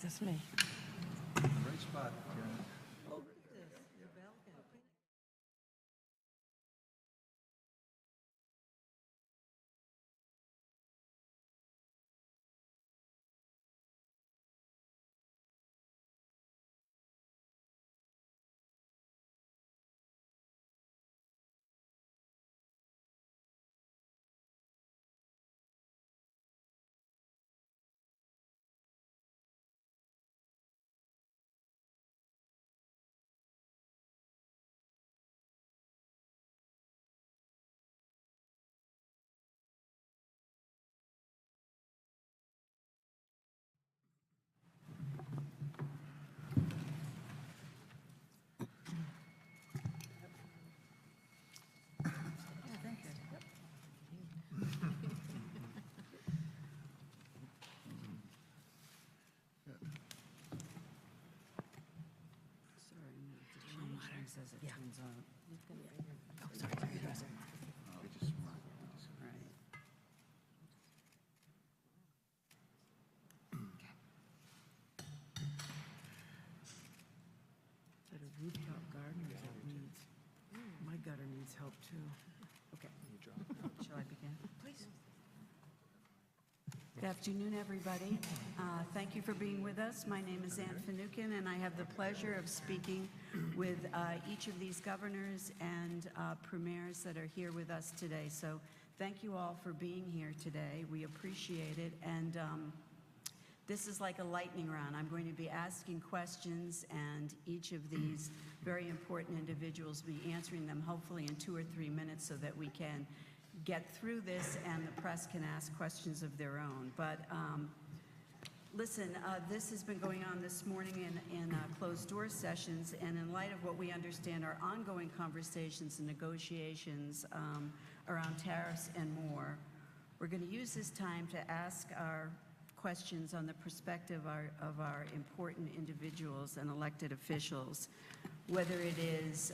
just me. Great spot, Karen. Oh, look at this. Your balcony. As it turns out. Oh, sorry. Oh, just smart. Right. But a rooftop garden that needs, my gutter needs help too. Okay. Shall I begin? Please. Good afternoon, everybody. Thank you for being with us. My name is Anne Finucane, and I have the pleasure of speaking with each of these governors and premiers that are here with us today. So thank you all for being here today. We appreciate it. And this is like a lightning round. I'm going to be asking questions, and each of these very important individuals will be answering them hopefully in 2 or 3 minutes so that we can get through this and the press can ask questions of their own. But listen, this has been going on this morning in closed-door sessions, and in light of what we understand are ongoing conversations and negotiations around tariffs and more, we're going to use this time to ask our questions on the perspective of our important individuals and elected officials, whether it is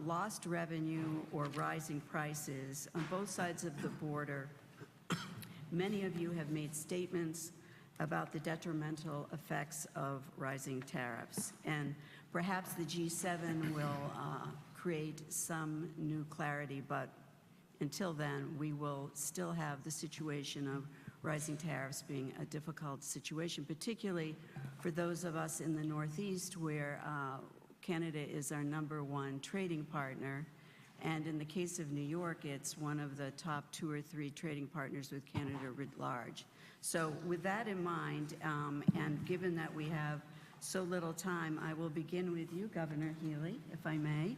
lost revenue or rising prices on both sides of the border. Many of you have made statements about the detrimental effects of rising tariffs, and perhaps the G7 will create some new clarity, but until then, we will still have the situation of rising tariffs being a difficult situation, particularly for those of us in the Northeast where Canada is our #1 trading partner. And in the case of New York, it's one of the top 2 or 3 trading partners with Canada writ large. So with that in mind, and given that we have so little time, I will begin with you, Governor Healey, if I may.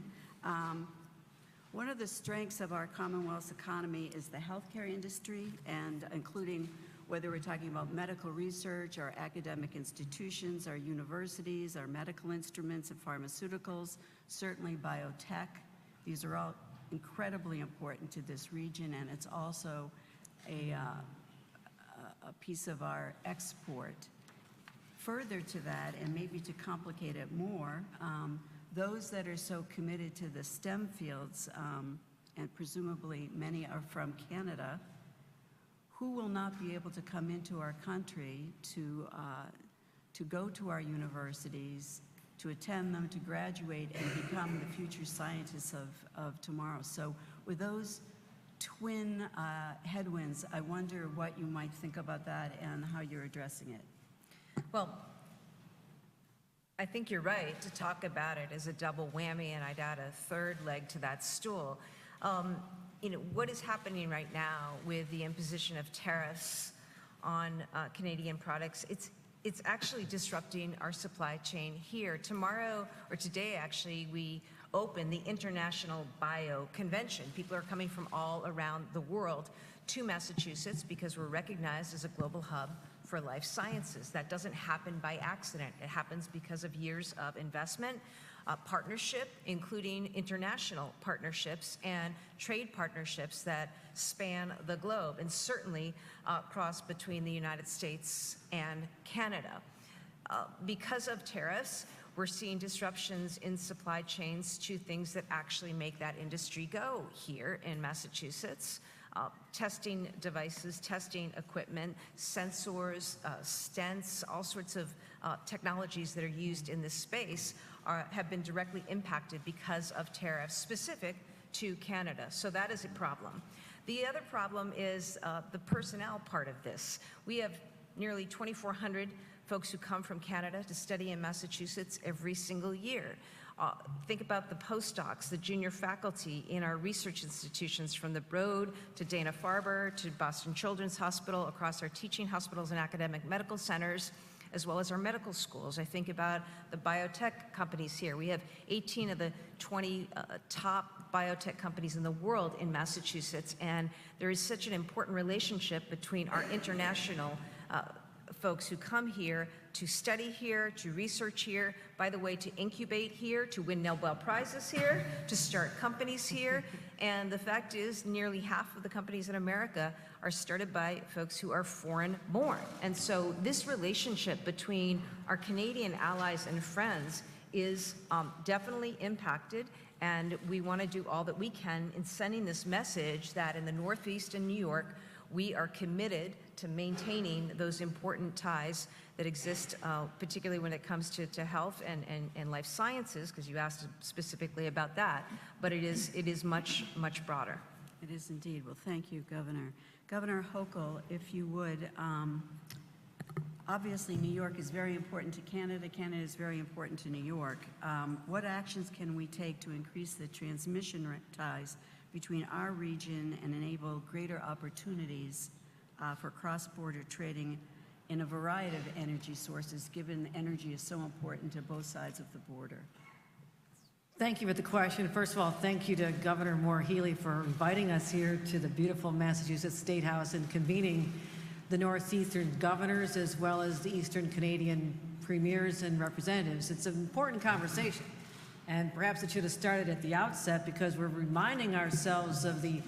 One of the strengths of our Commonwealth's economy is the healthcare industry, and including whether we're talking about medical research, our academic institutions, our universities, our medical instruments and pharmaceuticals, certainly biotech. These are all incredibly important to this region, and it's also a piece of our export. Further to that, and maybe to complicate it more, those that are so committed to the STEM fields, and presumably many are from Canada, who will not be able to come into our country to go to our universities, to attend them, to graduate, and become the future scientists of tomorrow. So with those twin headwinds, I wonder what you might think about that and how you're addressing it. Well, I think you're right to talk about it as a double whammy, and I'd add a third leg to that stool. What is happening right now with the imposition of tariffs on Canadian products, it's actually disrupting our supply chain here. Tomorrow, or today actually, we open the International Bio Convention. People are coming from all around the world to Massachusetts because we're recognized as a global hub for life sciences. That doesn't happen by accident. It happens because of years of investment, partnership, including international partnerships and trade partnerships that span the globe, and certainly cross between the United States and Canada. Because of tariffs, we're seeing disruptions in supply chains to things that actually make that industry go here in Massachusetts. testing devices, testing equipment, sensors, stents, all sorts of technologies that are used in this space have been directly impacted because of tariffs specific to Canada. So that is a problem. The other problem is the personnel part of this. We have nearly 2,400 folks who come from Canada to study in Massachusetts every single year. Think about the postdocs, the junior faculty in our research institutions, from the Broad to Dana-Farber to Boston Children's Hospital, across our teaching hospitals and academic medical centers, as well as our medical schools. I think about the biotech companies here. We have 18 of the 20 top biotech companies in the world in Massachusetts, and there is such an important relationship between our international folks who come here to study here, to research here, by the way, to incubate here, to win Nobel Prizes here, to start companies here. And the fact is, nearly half of the companies in America are started by folks who are foreign-born. And so this relationship between our Canadian allies and friends is definitely impacted, and we want to do all that we can in sending this message that in the Northeast and New York, we are committed to maintaining those important ties that exist, particularly when it comes to health and life sciences, because you asked specifically about that, but it is much, much broader. It is indeed. Well, thank you, Governor. Governor Hochul, if you would, obviously New York is very important to Canada. Canada is very important to New York. What actions can we take to increase the transmission ties between our region and enable greater opportunities for cross-border trading in a variety of energy sources, given energy is so important to both sides of the border? Thank you for the question. First of all, thank you to Governor Maura Healey for inviting us here to the beautiful Massachusetts State House and convening the Northeastern governors as well as the Eastern Canadian premiers and representatives. It's an important conversation, and perhaps it should have started at the outset, because we're reminding ourselves of the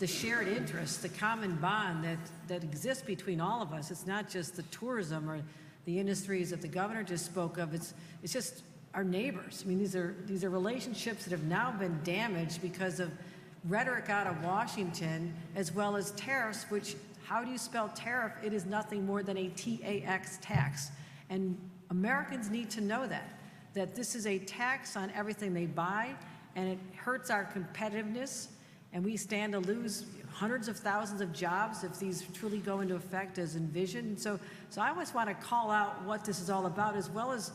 shared interest, the common bond that exists between all of us. It's not just the tourism or the industries that the governor just spoke of. It's just our neighbors. I mean, these are relationships that have now been damaged because of rhetoric out of Washington, as well as tariffs, which, how do you spell tariff? It is nothing more than a TAX tax. And Americans need to know that this is a tax on everything they buy, and it hurts our competitiveness, and we stand to lose hundreds of thousands of jobs if these truly go into effect as envisioned. So I always want to call out what this is all about, as well as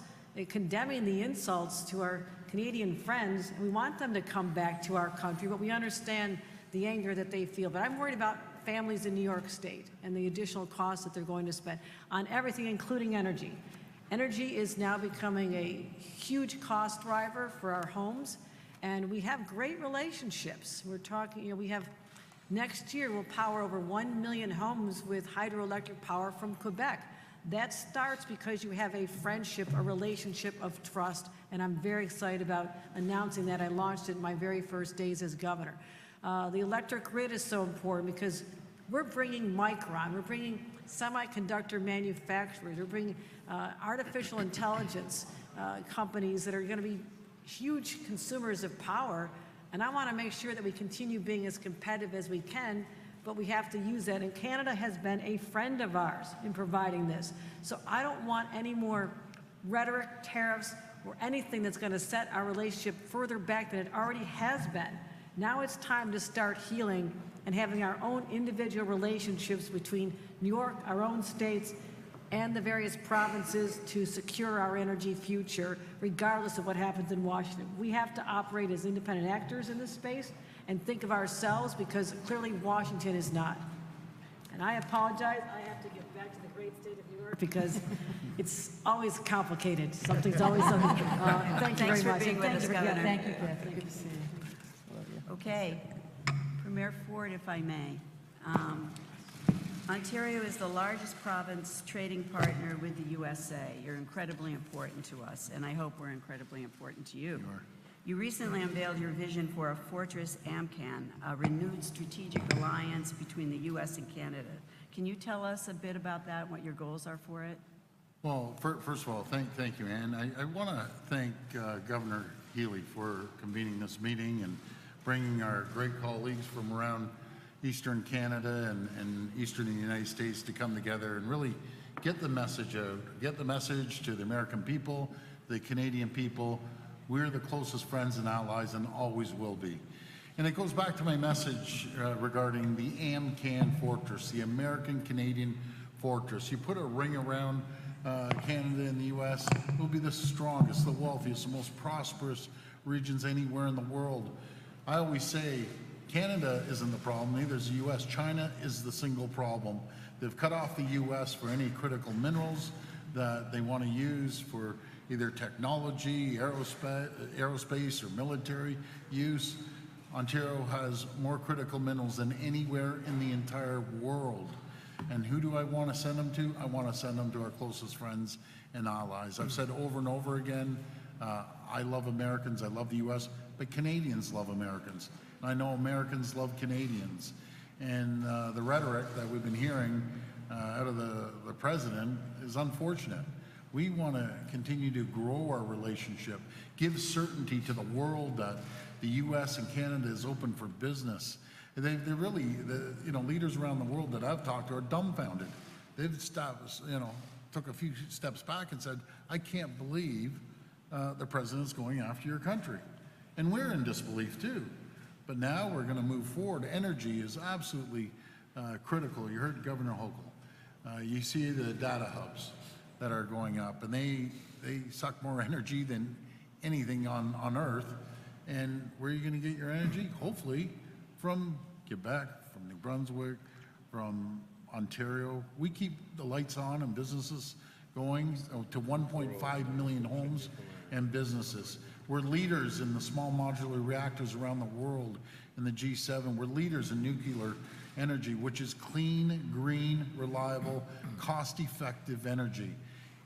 condemning the insults to our Canadian friends. We want them to come back to our country, but we understand the anger that they feel. But I'm worried about families in New York State and the additional costs that they're going to spend on everything, including energy. Energy is now becoming a huge cost driver for our homes, and we have great relationships. We're talking, we have, next year we'll power over 1 million homes with hydroelectric power from Quebec. That starts because you have a friendship, a relationship of trust, and I'm very excited about announcing that. I launched it in my very first days as governor. The electric grid is so important because we're bringing Micron, we're bringing semiconductor manufacturers, we're bringing artificial intelligence companies that are going to be huge consumers of power, and I want to make sure that we continue being as competitive as we can, but we have to use that. And Canada has been a friend of ours in providing this. So I don't want any more rhetoric, tariffs, or anything that's going to set our relationship further back than it already has been. Now it's time to start healing and having our own individual relationships between New York, our own states, and the various provinces to secure our energy future, regardless of what happens in Washington. We have to operate as independent actors in this space and think of ourselves, because clearly Washington is not. And I apologize, I have to get back to the great state of New York because it's always complicated. Something's always something. Thank you very much. Thanks for being with us, Governor. Thank you, Beth. Thank you. Okay, Premier Ford, if I may. Ontario is the largest province trading partner with the USA. You're incredibly important to us, and I hope we're incredibly important to you. You recently unveiled your vision for a Fortress AMCAN, a renewed strategic alliance between the U.S. and Canada. Can you tell us a bit about that and what your goals are for it? Well, first of all, thank you, Anne. I want to thank Governor Healey for convening this meeting and bringing our great colleagues from around Eastern Canada and Eastern United States to come together and really get the message out, get the message to the American people, the Canadian people. We're the closest friends and allies and always will be. And it goes back to my message regarding the AmCan fortress, the American-Canadian fortress. You put a ring around Canada and the U.S., we'll be the strongest, the wealthiest, the most prosperous regions anywhere in the world. I always say, Canada isn't the problem, neither is the U.S. China is the single problem. They've cut off the U.S. for any critical minerals that they want to use for either technology, aerospace, or military use. Ontario has more critical minerals than anywhere in the entire world. And who do I want to send them to? I want to send them to our closest friends and allies. I've said over and over again, I love Americans, I love the U.S., but Canadians love Americans. And I know Americans love Canadians. And the rhetoric that we've been hearing out of the president is unfortunate. We want to continue to grow our relationship, give certainty to the world that the U.S. and Canada is open for business. They're really, leaders around the world that I've talked to are dumbfounded. They've stopped, took a few steps back and said, I can't believe the president's going after your country. And we're in disbelief too. But now we're going to move forward. Energy is absolutely critical. You heard Governor Hochul. You see the data hubs that are going up, and they suck more energy than anything on Earth. And where are you going to get your energy? Hopefully from Quebec, from New Brunswick, from Ontario. We keep the lights on and businesses going to 1.5 million homes and businesses. We're leaders in the small modular reactors around the world in the G7. We're leaders in nuclear energy, which is clean, green, reliable, cost-effective energy.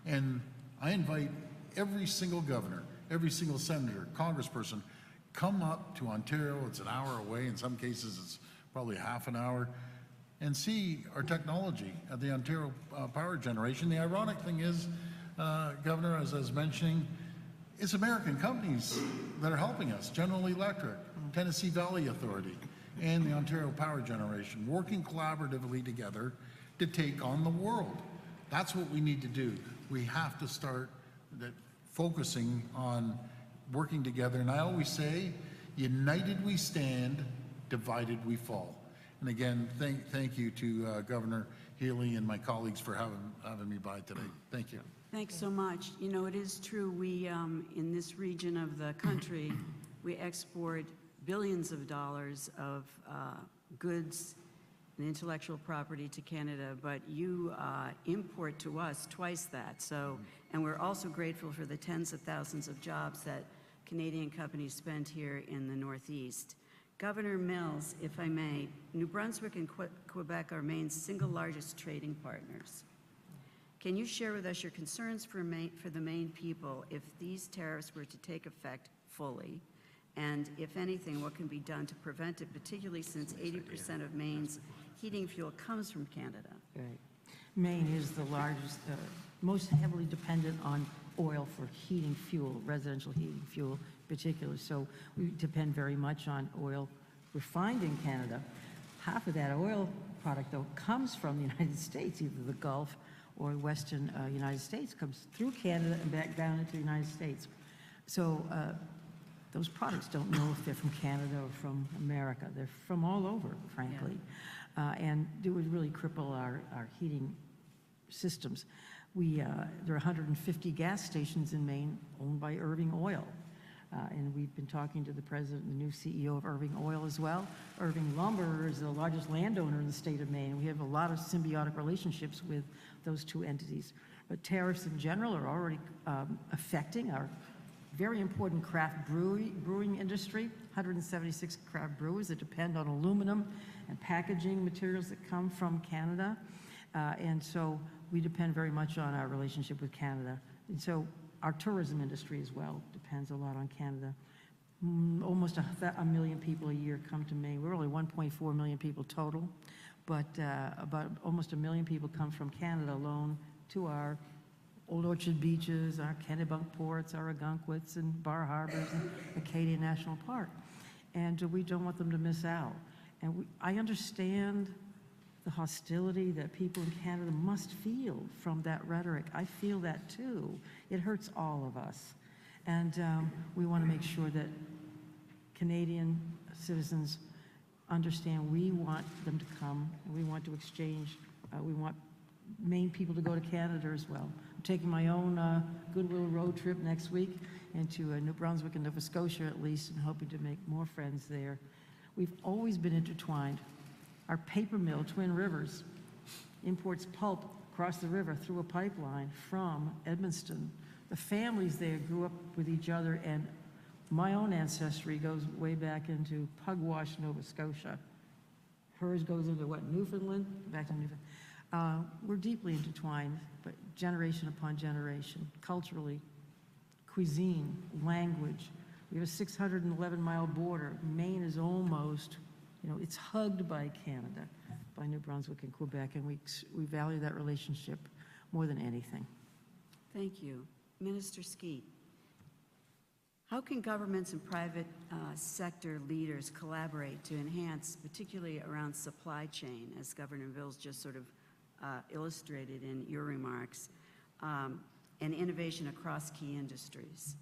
And I invite every single governor, every single senator, congressperson, come up to Ontario. It's an hour away. In some cases, it's probably half an hour, and see our technology at the Ontario Power Generation. The ironic thing is, Governor, as I was mentioning, it's American companies that are helping us. General Electric, Tennessee Valley Authority, and the Ontario Power Generation, working collaboratively together to take on the world. That's what we need to do. We have to start focusing on working together. And I always say, united we stand, divided we fall. And again, thank you to Governor Healey and my colleagues for having me by today. Thank you. Thanks so much. You know, it is true, we, in this region of the country, we export billions of dollars of goods and intellectual property to Canada, but you import to us twice that. So, and we're also grateful for the tens of thousands of jobs that Canadian companies spend here in the Northeast. Governor Mills, if I may, New Brunswick and Quebec are Maine's single largest trading partners. Can you share with us your concerns for the Maine people if these tariffs were to take effect fully? And if anything, what can be done to prevent it, particularly since 80% of Maine's heating fuel comes from Canada? Right. Maine is the largest, most heavily dependent on oil for heating fuel, residential heating fuel in particular. So we depend very much on oil refined in Canada. Half of that oil product, though, comes from the United States, either the Gulf or Western United States, comes through Canada and back down into the United States. So those products don't know if they're from Canada or from America. They're from all over, frankly. Yeah. And it would really cripple our heating systems. There are 150 gas stations in Maine owned by Irving Oil. And we've been talking to the president and the new CEO of Irving Oil as well. Irving Lumber is the largest landowner in the state of Maine. We have a lot of symbiotic relationships with those two entities. But tariffs in general are already affecting our very important craft brewing industry. 176 craft brewers that depend on aluminum and packaging materials that come from Canada. And so we depend very much on our relationship with Canada. And so our tourism industry as well depends a lot on Canada. Almost a million people a year come to Maine. We're only 1.4 million people total, but about almost 1 million people come from Canada alone to our Old Orchard beaches, our Kennebunk ports, our Algonquins and Bar Harbors and Acadia National Park. And we don't want them to miss out. And I understand the hostility that people in Canada must feel from that rhetoric. I feel that too. It hurts all of us. And we want to make sure that Canadian citizens understand we want them to come, we want to exchange, we want Maine people to go to Canada as well. I'm taking my own Goodwill road trip next week into New Brunswick and Nova Scotia at least, and hoping to make more friends there. We've always been intertwined. Our paper mill, Twin Rivers, imports pulp across the river through a pipeline from Edmundston. The families there grew up with each other, and my own ancestry goes way back into Pugwash, Nova Scotia. Hers goes into what, Newfoundland? Back to Newfoundland. We're deeply intertwined, but generation upon generation, culturally, cuisine, language. We have a 611-mile border. Maine is almost, it's hugged by Canada, by New Brunswick and Quebec, and we value that relationship more than anything. Thank you. Minister Skeet, how can governments and private sector leaders collaborate to enhance, particularly around supply chain, as Governor Mills just sort of illustrated in your remarks, and innovation across key industries?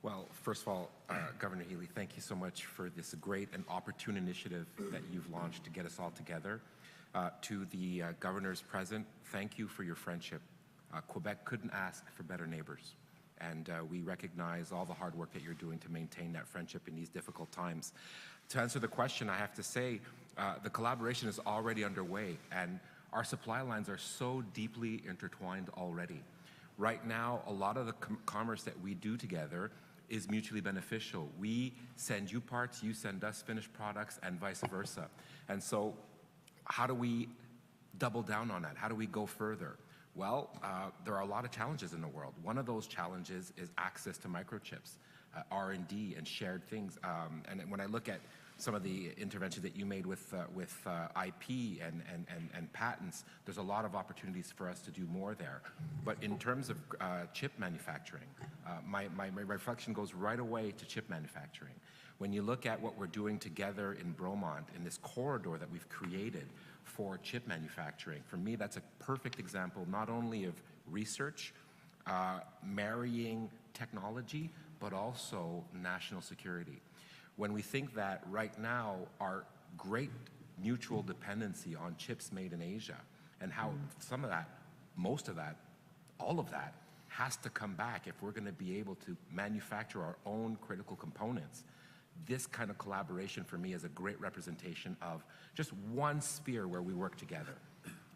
Well, first of all, Governor Healey, thank you so much for this great and opportune initiative that you've launched to get us all together. To the governors present, thank you for your friendship. Quebec couldn't ask for better neighbors, and we recognize all the hard work that you're doing to maintain that friendship in these difficult times. To answer the question, I have to say the collaboration is already underway, and our supply lines are so deeply intertwined already. Right now, a lot of the commerce that we do together is mutually beneficial. We send you parts, you send us finished products, and vice versa. And so how do we double down on that? How do we go further? Well, there are a lot of challenges in the world. One of those challenges is access to microchips, R&D, and shared things. And when I look at some of the interventions that you made with IP and patents, there's a lot of opportunities for us to do more there. But in terms of chip manufacturing, my reflection goes right away to chip manufacturing. When you look at what we're doing together in Bromont, in this corridor that we've created for chip manufacturing, for me, that's a perfect example not only of research, marrying technology, but also national security. When we think that right now our great mutual dependency on chips made in Asia, and how some of that, most of that, all of that has to come back if we're going to be able to manufacture our own critical components, this kind of collaboration for me is a great representation of just one sphere where we work together.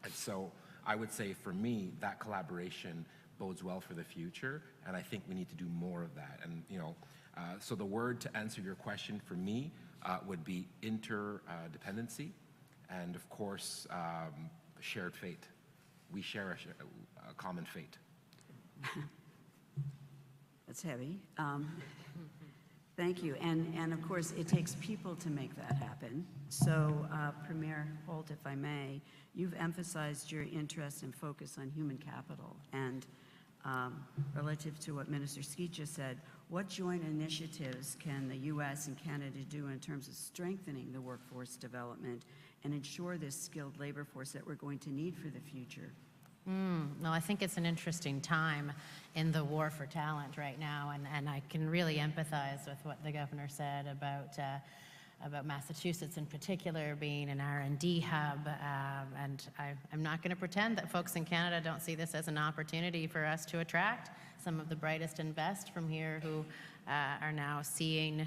And so I would say for me, that collaboration bodes well for the future, and I think we need to do more of that. And so the word to answer your question for me would be interdependency, and of course, shared fate. We share a common fate. That's heavy. Thank you. And of course, it takes people to make that happen. So, Premier Holt, if I may, you've emphasized your interest and focus on human capital. And relative to what Minister Skeet just said, what joint initiatives can the U.S. and Canada do in terms of strengthening the workforce development and ensure this skilled labor force that we're going to need for the future? Well, I think it's an interesting time in the war for talent right now, and I can really empathize with what the governor said about Massachusetts in particular being an R&D hub, and I'm not going to pretend that folks in Canada don't see this as an opportunity for us to attract some of the brightest and best from here who are now seeing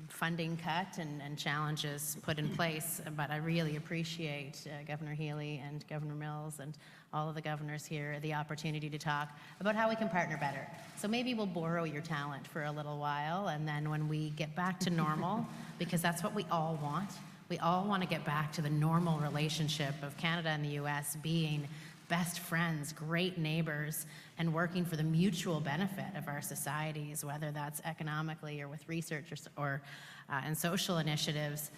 funding cut and challenges put in place. But I really appreciate Governor Healey and Governor Mills and all of the governors here the opportunity to talk about how we can partner better. So maybe we'll borrow your talent for a little while, and then when we get back to normal, because that's what we all want. We all want to get back to the normal relationship of Canada and the US being best friends, great neighbors, and working for the mutual benefit of our societies, whether that's economically or with research or and social initiatives.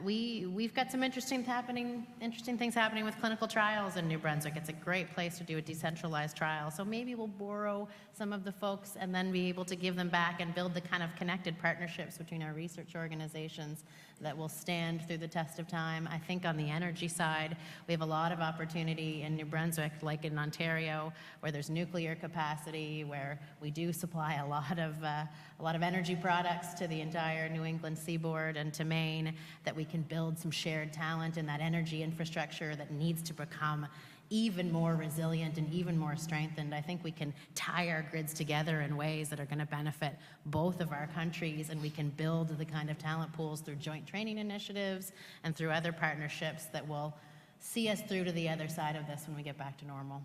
we've got some interesting things happening with clinical trials in New Brunswick. It's a great place to do a decentralized trial. So maybe we'll borrow some of the folks and then be able to give them back and build the kind of connected partnerships between our research organizations that will stand through the test of time. I think on the energy side, we have a lot of opportunity in New Brunswick, like in Ontario, where there's nuclear capacity, where we do supply a lot of energy products to the entire New England seaboard and to Maine, that we can build some shared talent in that energy infrastructure that needs to become even more resilient and even more strengthened. I think we can tie our grids together in ways that are going to benefit both of our countries, and we can build the kind of talent pools through joint training initiatives and through other partnerships that will see us through to the other side of this when we get back to normal.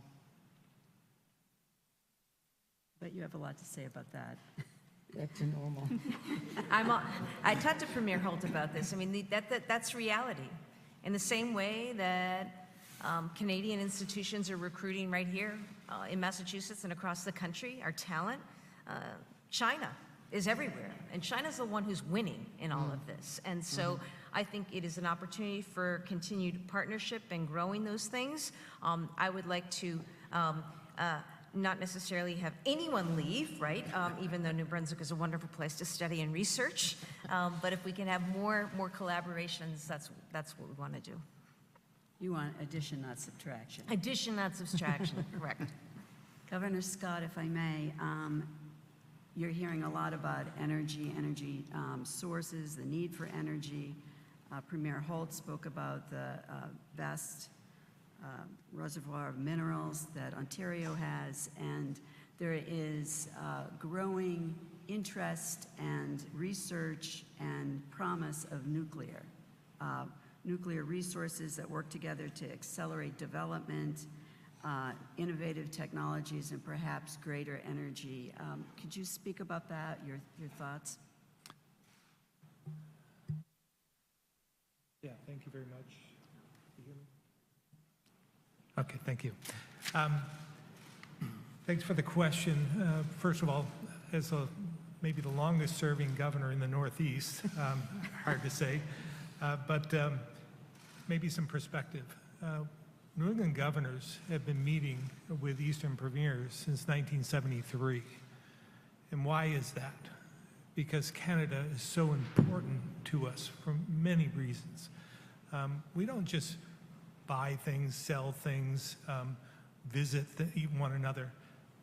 But you have a lot to say about that. Back to normal. I talked to Premier Holt about this. I mean, that's reality. In the same way that Canadian institutions are recruiting right here in Massachusetts and across the country, our talent, China is everywhere. And China's the one who's winning in all of this. And so I think it is an opportunity for continued partnership and growing those things. I would like to not necessarily have anyone leave, right? Even though New Brunswick is a wonderful place to study and research. But if we can have more collaborations, that's what we want to do. You want addition, not subtraction. Addition, not subtraction, correct. Governor Scott, if I may, you're hearing a lot about energy sources, the need for energy. Premier Holt spoke about the vast reservoir of minerals that Ontario has, and there is growing interest and research and promise of nuclear resources that work together to accelerate development, innovative technologies, and perhaps greater energy. Could you speak about that, your thoughts? Yeah, thank you very much. You hear me? Okay, thank you. Thanks for the question. First of all, as maybe the longest serving governor in the Northeast, hard to say, but maybe some perspective. New England governors have been meeting with Eastern premiers since 1973. And why is that? Because Canada is so important to us for many reasons. We don't just buy things, sell things, visit one another.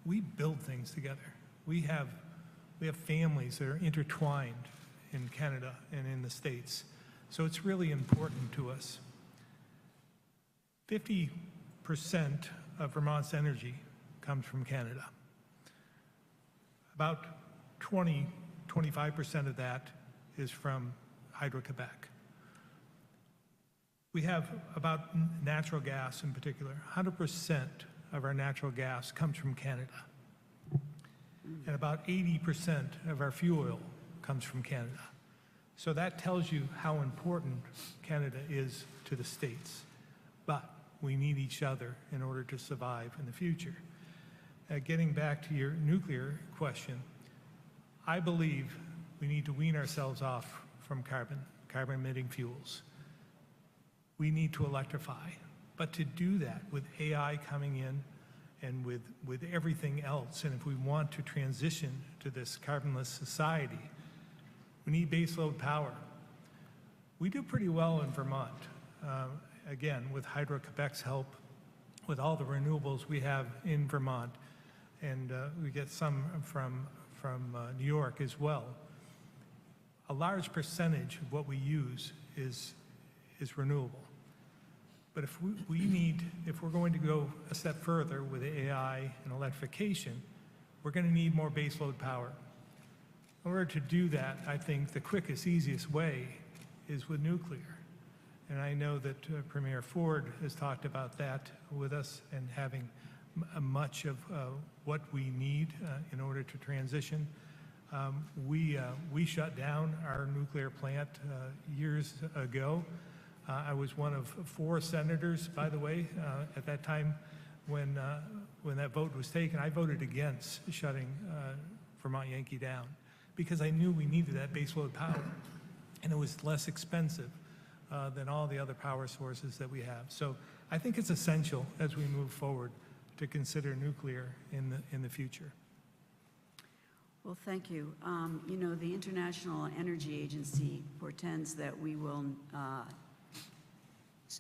We build things together. We have families that are intertwined in Canada and in the States. So it's really important to us. 50% of Vermont's energy comes from Canada. About 25% of that is from Hydro-Quebec. We have about natural gas in particular. 100% of our natural gas comes from Canada. And about 80% of our fuel oil comes from Canada. So that tells you how important Canada is to the States. But we need each other in order to survive in the future. Getting back to your nuclear question, I believe we need to wean ourselves off from carbon-emitting fuels. We need to electrify. But to do that with AI coming in and with everything else, and if we want to transition to this carbonless society, we need baseload power. We do pretty well in Vermont. Again, with Hydro-Quebec's help, with all the renewables we have in Vermont, and we get some from New York as well. A large percentage of what we use is renewable. But if we're going to go a step further with AI and electrification, we're going to need more baseload power. In order to do that, I think the quickest, easiest way is with nuclear. And I know that Premier Ford has talked about that with us and having much of what we need in order to transition. We shut down our nuclear plant years ago. I was one of 4 senators, by the way, at that time when that vote was taken. I voted against shutting Vermont Yankee down because I knew we needed that baseload power, and it was less expensive than all the other power sources that we have. So I think it's essential as we move forward to consider nuclear in the future. Well, thank you. You know, the International Energy Agency portends that we will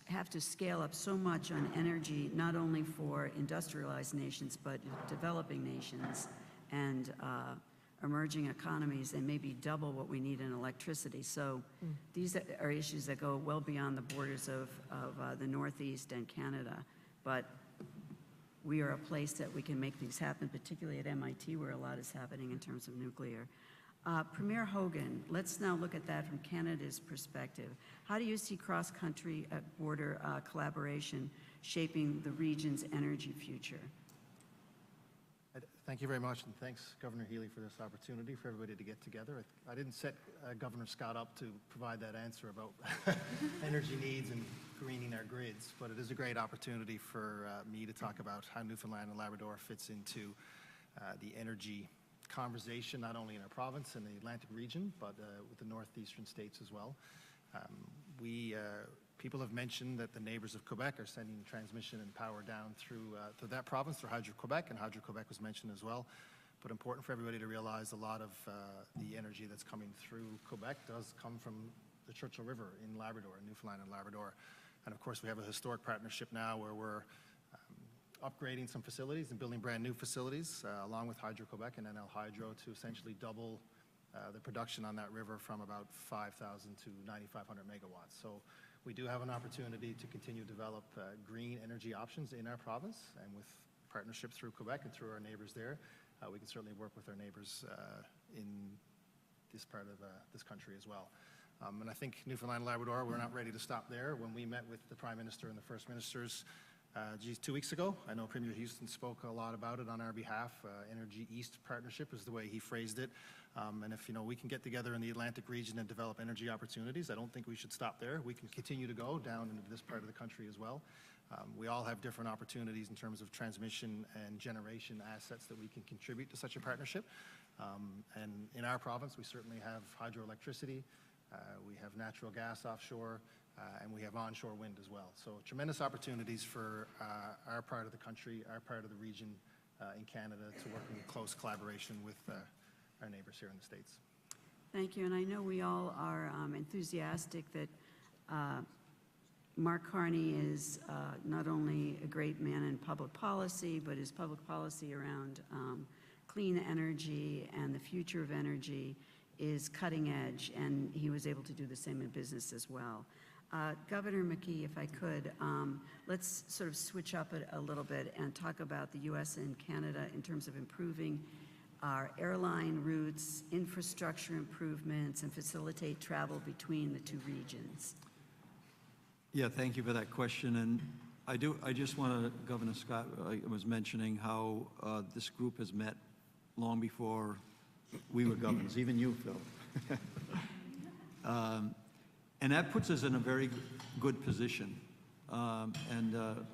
have to scale up so much on energy, not only for industrialized nations, but developing nations and emerging economies, and maybe double what we need in electricity. So these are issues that go well beyond the borders of the Northeast and Canada. But we are a place that we can make things happen, particularly at MIT, where a lot is happening in terms of nuclear. Premier Hogan, let's now look at that from Canada's perspective. How do you see cross-country border collaboration shaping the region's energy future? Thank you very much, and thanks, Governor Healey, for this opportunity for everybody to get together. I didn't set Governor Scott up to provide that answer about energy needs and greening our grids, but it is a great opportunity for me to talk about how Newfoundland and Labrador fits into the energy conversation, not only in our province and the Atlantic region, but with the Northeastern states as well. People have mentioned that the neighbors of Quebec are sending transmission and power down through that province, through Hydro-Quebec, and Hydro-Quebec was mentioned as well. But important for everybody to realize a lot of the energy that's coming through Quebec does come from the Churchill River in Labrador, in Newfoundland and Labrador. And of course, we have a historic partnership now where we're upgrading some facilities and building brand new facilities, along with Hydro-Quebec and NL Hydro, to essentially double the production on that river from about 5,000 to 9,500 megawatts. So we do have an opportunity to continue to develop green energy options in our province, and with partnership through Quebec and through our neighbors there, we can certainly work with our neighbors in this part of this country as well. And I think Newfoundland and Labrador, we're not ready to stop there. When we met with the Prime Minister and the First Ministers 2 weeks ago, I know Premier Houston spoke a lot about it on our behalf. Energy East Partnership is the way he phrased it. And if we can get together in the Atlantic region and develop energy opportunities, I don't think we should stop there. We can continue to go down into this part of the country as well. We all have different opportunities in terms of transmission and generation assets that we can contribute to such a partnership. And in our province, we certainly have hydroelectricity, we have natural gas offshore, and we have onshore wind as well. So tremendous opportunities for our part of the country, our part of the region in Canada, to work in close collaboration with our neighbors here in the States. Thank you, and I know we all are enthusiastic that Mark Carney is not only a great man in public policy, but his public policy around clean energy and the future of energy is cutting edge, and he was able to do the same in business as well. Governor McKee, if I could, let's sort of switch up a little bit and talk about the U.S. and Canada in terms of improving our airline routes, infrastructure improvements, and facilitate travel between the two regions. Yeah, thank you for that question. And I just want to, Governor Scott was mentioning how this group has met long before we were governors, even you, Phil. And that puts us in a very good position.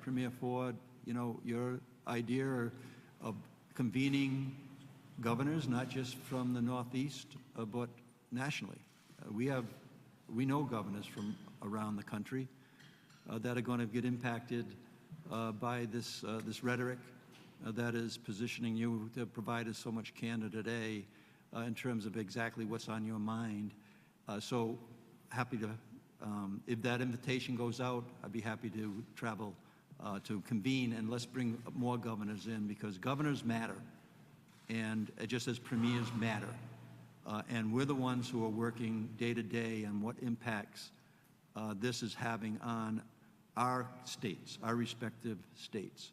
Premier Ford, your idea of convening governors, not just from the Northeast, but nationally. We know governors from around the country that are going to get impacted by this rhetoric that is positioning you to provide us so much candor today in terms of exactly what's on your mind. So happy to, if that invitation goes out, I'd be happy to travel to convene, and let's bring more governors in, because governors matter, and just as premiers matter. And we're the ones who are working day to day on what impacts this is having on our states, our respective states.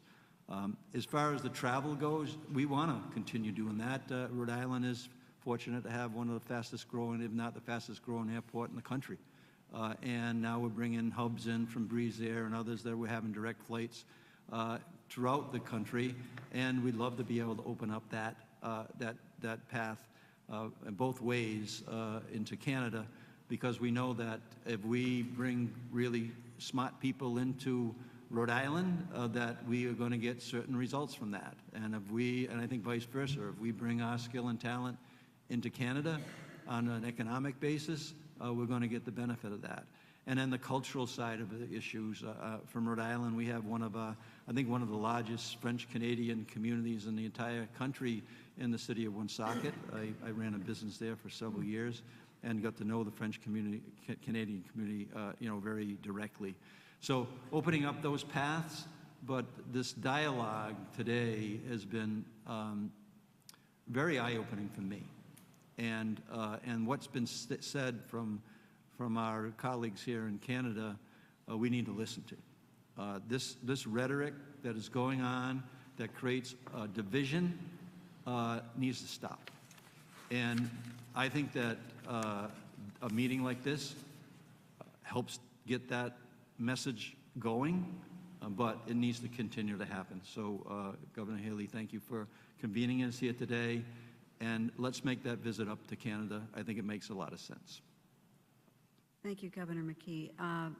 As far as the travel goes, we want to continue doing that. Rhode Island is fortunate to have one of the fastest growing, if not the fastest growing airport in the country. And now we're bringing hubs in from Breeze Air and others that we're having direct flights throughout the country. And we'd love to be able to open up that path in both ways into Canada, because we know that if we bring really smart people into Rhode Island, that we are going to get certain results from that. And I think vice versa, if we bring our skill and talent into Canada on an economic basis, we're going to get the benefit of that. And then the cultural side of the issues. From Rhode Island, we have I think one of the largest French-Canadian communities in the entire country in the city of Woonsocket. I ran a business there for several years and got to know the French community, Canadian community, very directly. So opening up those paths, but this dialogue today has been very eye-opening for me. And what's been said from our colleagues here in Canada, we need to listen to. This rhetoric that is going on that creates division needs to stop. And I think that a meeting like this helps get that message going, but it needs to continue to happen. So, Governor Healey, thank you for convening us here today, and let's make that visit up to Canada. I think it makes a lot of sense. Thank you, Governor McKee.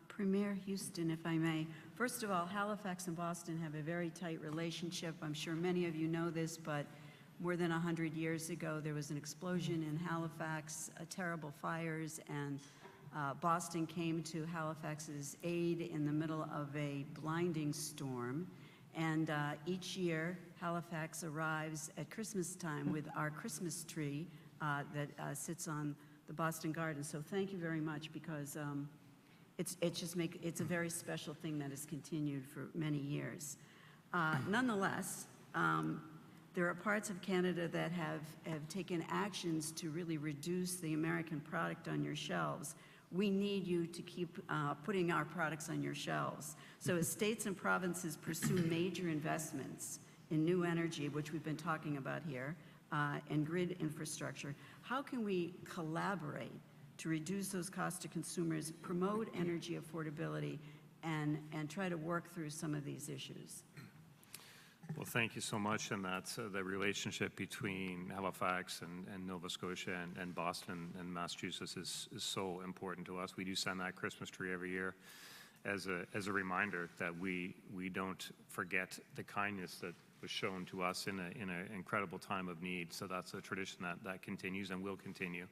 Premier Houston, if I may. First of all, Halifax and Boston have a very tight relationship. I'm sure many of you know this, but more than 100 years ago, there was an explosion in Halifax, terrible fires, and Boston came to Halifax's aid in the middle of a blinding storm. And each year, Halifax arrives at Christmas time with our Christmas tree that sits on the Boston Garden. So thank you very much, because it's a very special thing that has continued for many years. Nonetheless, there are parts of Canada that have taken actions to really reduce the American product on your shelves. We need you to keep putting our products on your shelves. So as states and provinces pursue major investments in new energy, which we've been talking about here, and grid infrastructure, how can we collaborate to reduce those costs to consumers, promote energy affordability, and try to work through some of these issues? Well, thank you so much. And that's the relationship between Halifax and Nova Scotia and Boston and Massachusetts is so important to us. We do send that Christmas tree every year as a reminder that we don't forget the kindness that was shown to us in an incredible time of need. So that's a tradition that continues and will continue,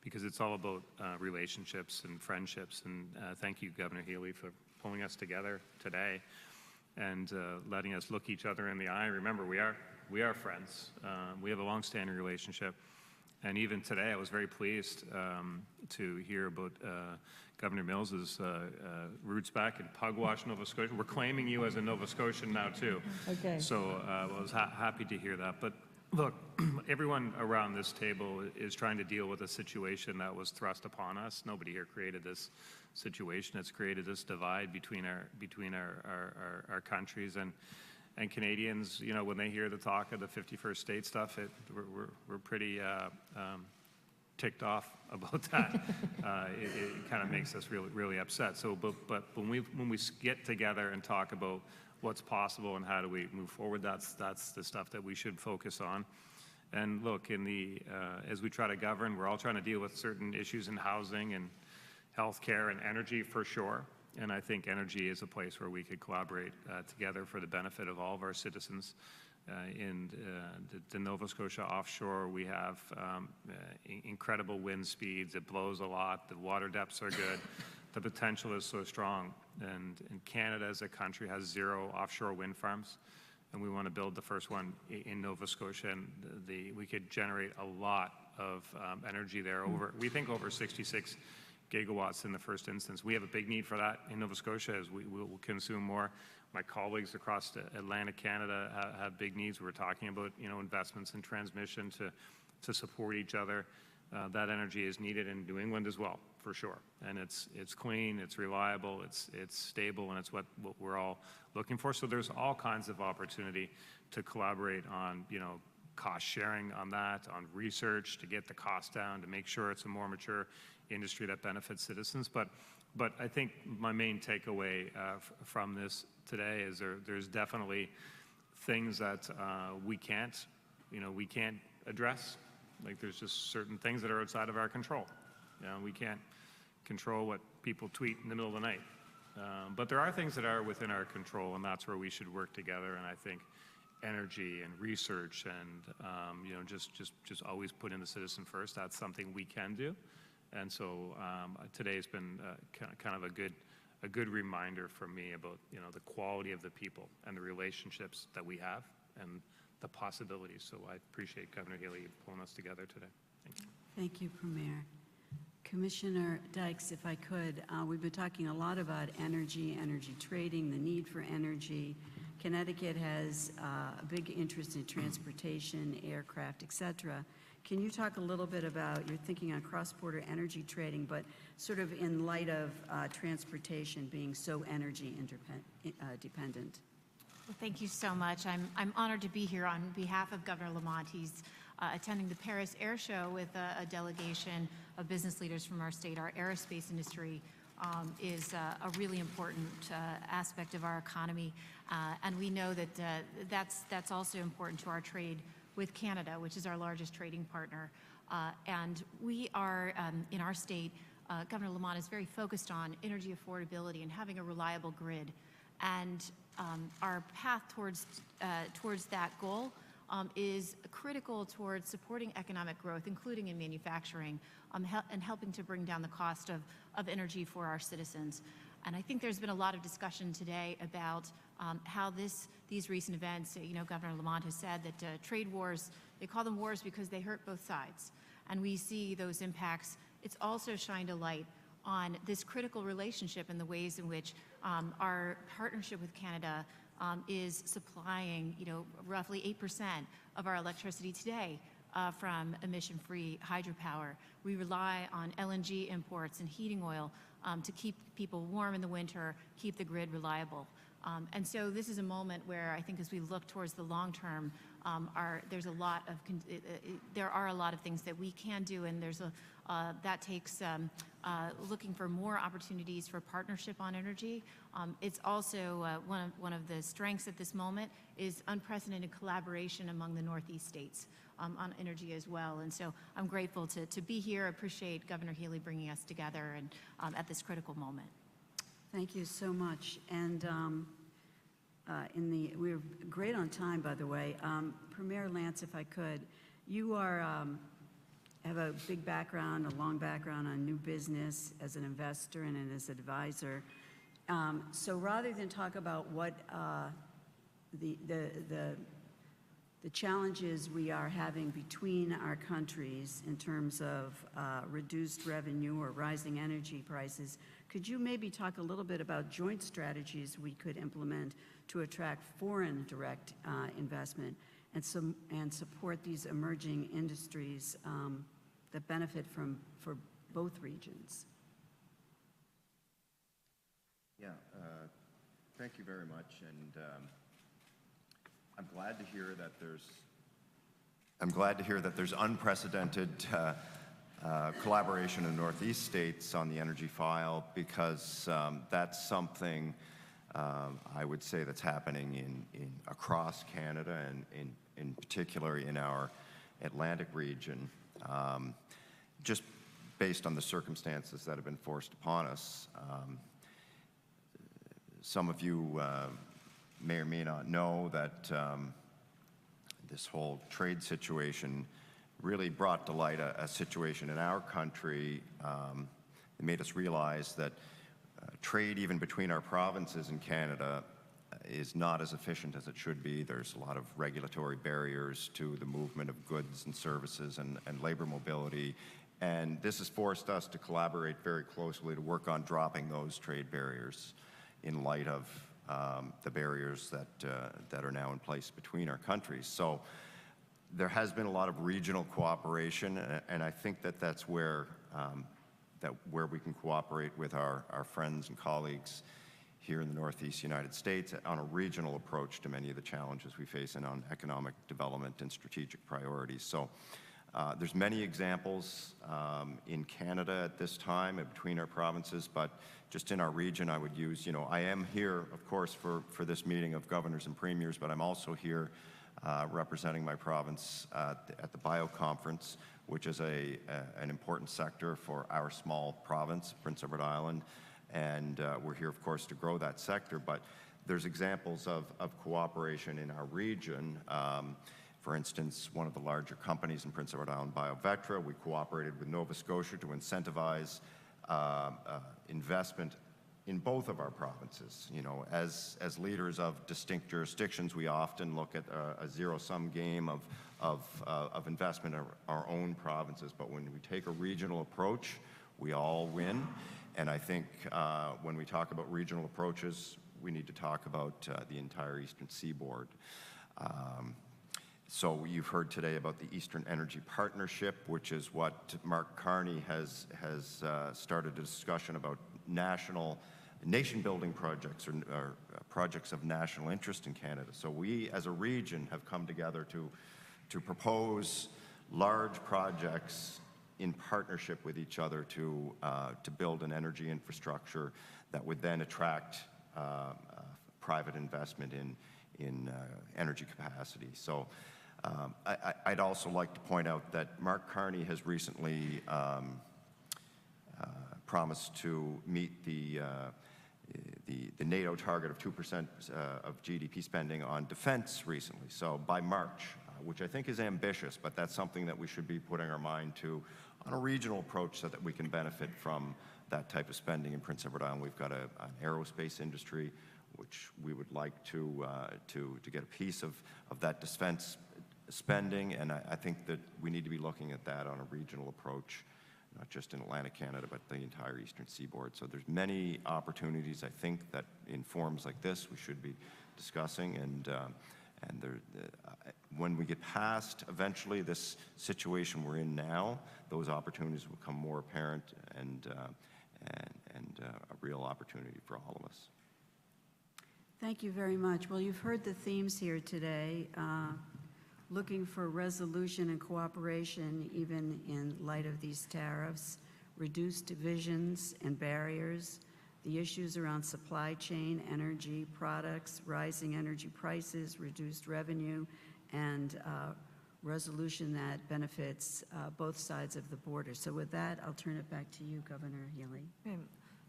because it's all about relationships and friendships. And thank you, Governor Healey, for pulling us together today and letting us look each other in the eye. Remember, we are friends. We have a long-standing relationship. And even today, I was very pleased to hear about Governor Mills's roots back in Pugwash, Nova Scotia. We're claiming you as a Nova Scotian now, too. Okay. So I was happy to hear that. But look, everyone around this table is trying to deal with a situation that was thrust upon us. Nobody here created this situation. It's created this divide between our countries, and Canadians, when they hear the talk of the 51st state stuff, we're pretty ticked off about that. It kind of makes us really upset. So, but when we get together and talk about what's possible and how do we move forward, that's the stuff that we should focus on. And look, as we try to govern, we're all trying to deal with certain issues in housing and healthcare and energy, for sure. And I think energy is a place where we could collaborate together for the benefit of all of our citizens. In the Nova Scotia offshore, we have incredible wind speeds. It blows a lot. The water depths are good. The potential is so strong. And Canada as a country has 0 offshore wind farms. And we want to build the first one in Nova Scotia. And we could generate a lot of energy there. We think over 66 gigawatts in the first instance. We have a big need for that in Nova Scotia as we will consume more. My colleagues across Atlantic Canada have big needs. We're talking about investments in transmission to support each other. That energy is needed in New England as well, for sure. And it's clean, it's reliable, it's stable, and it's what we're all looking for. So there's all kinds of opportunity to collaborate on cost sharing on that, on research to get the cost down, to make sure it's a more mature industry that benefits citizens. But I think my main takeaway from this today is there's definitely things that we can't address. Like there's just certain things that are outside of our control. We can't control what people tweet in the middle of the night. But there are things that are within our control, and that's where we should work together. And I think energy and research and just always put in the citizen first. That's something we can do, And so today's been kind of a good reminder for me about, the quality of the people and the relationships that we have and the possibilities. So I appreciate Governor Healey pulling us together today. Thank you. Thank you, Premier. Commissioner Dykes, if I could, we've been talking a lot about energy trading, the need for energy. Connecticut has a big interest in transportation, aircraft, et cetera. Can you talk a little bit about your thinking on cross-border energy trading, but sort of in light of transportation being so energy dependent? Well, thank you so much. I'm honored to be here on behalf of Governor Lamont. He's attending the Paris Air Show with a delegation of business leaders from our state. Our aerospace industry is a really important aspect of our economy, and we know that that's also important to our trade with Canada, which is our largest trading partner. And we are, in our state, Governor Lamont is very focused on energy affordability and having a reliable grid. And our path towards that goal is critical towards supporting economic growth, including in manufacturing, and helping to bring down the cost of energy for our citizens. And I think there's been a lot of discussion today about how these recent events, Governor Lamont has said that trade wars, they call them wars because they hurt both sides. And we see those impacts. It's also shined a light on this critical relationship and the ways in which our partnership with Canada is supplying, roughly 8% of our electricity today from emission-free hydropower. We rely on LNG imports and heating oil to keep people warm in the winter, keep the grid reliable. And so this is a moment where I think as we look towards the long term, there are a lot of things that we can do, and that takes looking for more opportunities for partnership on energy. It's also one of the strengths at this moment is unprecedented collaboration among the Northeast states on energy as well. And so I'm grateful to be here. I appreciate Governor Healey bringing us together and at this critical moment. Thank you so much. And we're great on time, by the way. Premier Lance, if I could, you have a big background, a long background on new business as an investor and as an advisor. So rather than talk about what the challenges we are having between our countries in terms of reduced revenue or rising energy prices, could you maybe talk a little bit about joint strategies we could implement to attract foreign direct investment and support these emerging industries that benefit for both regions? Yeah, thank you very much, and I'm glad to hear that there's unprecedented collaboration in the Northeast states on the energy file, because that's something I would say that's happening across Canada and in particular in our Atlantic region, just based on the circumstances that have been forced upon us. Some of you may or may not know that this whole trade situation really brought to light a situation in our country. It made us realize that trade even between our provinces in Canada is not as efficient as it should be. There's a lot of regulatory barriers to the movement of goods and services and labor mobility. And this has forced us to collaborate very closely to work on dropping those trade barriers in light of the barriers that are now in place between our countries. So there has been a lot of regional cooperation, and I think that's where we can cooperate with our friends and colleagues here in the Northeast United States on a regional approach to many of the challenges we face and on economic development and strategic priorities. So there's many examples in Canada at this time between our provinces, but just in our region I would use, I am here, of course, for this meeting of governors and premiers, but I'm also here representing my province at the BIO conference, which is an important sector for our small province, Prince Edward Island, and we're here, of course, to grow that sector. But there's examples of cooperation in our region For instance, one of the larger companies in Prince Edward Island, BioVectra, we cooperated with Nova Scotia to incentivize investment in both of our provinces. You know, as leaders of distinct jurisdictions, we often look at a zero-sum game of investment in our own provinces, but when we take a regional approach, we all win. And I think when we talk about regional approaches, we need to talk about the entire Eastern Seaboard. So you've heard today about the Eastern Energy Partnership, which is what Mark Carney has started a discussion about nation-building projects or projects of national interest in Canada. So we, as a region, have come together to propose large projects in partnership with each other to build an energy infrastructure that would then attract private investment in energy capacity. So I'd also like to point out that Mark Carney has recently promised to meet the NATO target of 2% of GDP spending on defense recently, so by March, which I think is ambitious, but that's something that we should be putting our mind to on a regional approach so that we can benefit from that type of spending in Prince Edward Island. We've got an aerospace industry, which we would like to get a piece of that defense spending, and I think that we need to be looking at that on a regional approach, not just in Atlantic Canada, but the entire Eastern Seaboard. So there's many opportunities, I think, that in forums like this we should be discussing, and when we get past eventually this situation we're in now, those opportunities will become more apparent and a real opportunity for all of us. Thank you very much. Well, you've heard the themes here today. Looking for resolution and cooperation even in light of these tariffs, reduce divisions and barriers, the issues around supply chain, energy products, rising energy prices, reduced revenue, and resolution that benefits both sides of the border. So with that, I'll turn it back to you, Governor Healey.